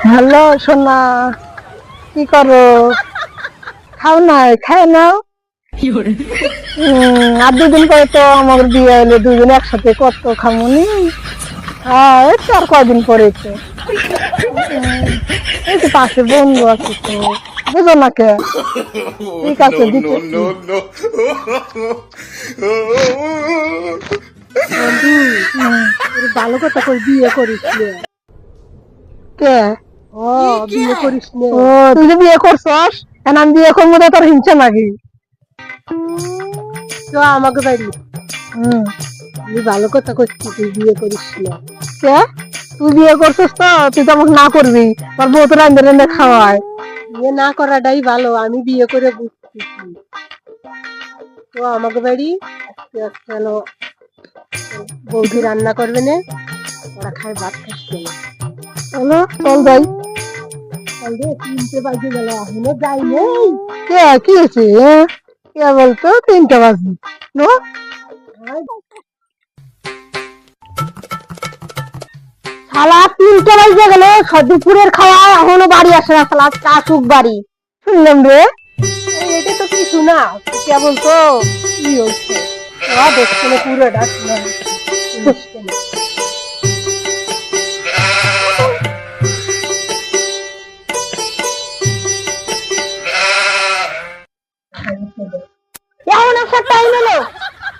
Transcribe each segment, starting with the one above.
Hello সোনা, কি করো? খাও না, খায় নাও। আর দুদিন পরে তো আমার বিয়ে হলে দুদিন একসাথে কত খামুনি। এই তো আর কয়দিন পরে তো এই তো পাশে বন্ধু আছে তো, বুঝো না কে? ঠিক আছে, দিতেছি। বন্ধু, ভালো কথা কই, বিয়ে করিস কে? ও বিয়ে করিস ও, তুই যে বিয়ে করছস, এখন আমি বিয়ে করবো না, তোর হিংসা নাকি? তো আমাকে বাড়ি আমি ভালো কথা করছি, তুই বিয়ে করিস না কে? তুই বিয়ে করছিস তো তুই তো আমাকে না করবি, তোর বউ তো রান্ধে রান্ধে খাওয়ায়। বিয়ে না করাটাই ভালো, আমি বিয়ে করে বুঝতেছি। তো আমাকে বাড়ি কেন বৌদি রান্না করবে না, ওরা খায় ভাত খাচ্ছে না। চলো চল যাই। তিনটে বাজে গেল, এখনো যাই নেই। কে কি হয়েছে? কে বলতো 3টা বাজে? শালা 3টা বাজে গেল, দুপুরের খাওয়া এখনো বাড়ি আসে না, শালা চাচুক বাড়ি। শুনলাম রে, এটা তো কিছু না, কে বলতো কি হচ্ছে? দেখছে না পুরোটা, শুনলাম এমন একটা টাইম এলো।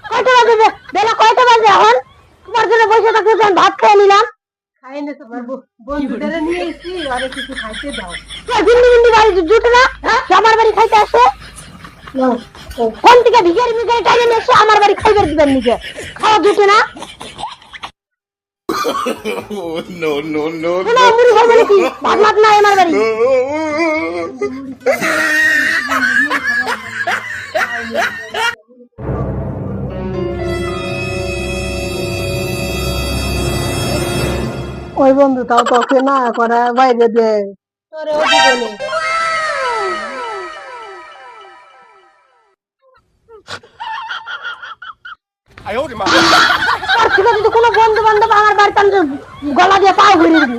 কয়টা বাজে? বেলা কয়টা বাজে এখন? তোমার জন্য বসে থাকতে ভাত খেয়ে নিলাম। খাই না তোমার বন্ধুদের নিয়ে এসেছি, আরে কিছু খাইতে দাও। ভিন্ডি ভিন্ডি বাড়ি জুটে না, আমার বাড়ি খাইতে আসে। কোন থেকে ভিখারি ভিখারি টাইমে এসে আমার বাড়ি খাইবার দিবেন নিজে? খাওয়া জুটে না। No, no, no, না মুড়ি খাবো নাকি? ভাত ভাত নাই আমার বাড়ি। ওই বন্ধু তাও তোকে না করে বাইরে দে, তোরেও দিবে না। যদি কোনো বন্ধু বান্ধব আমার বাড়িতে গলা দিয়ে পাও ঘুরিয়ে দিবি।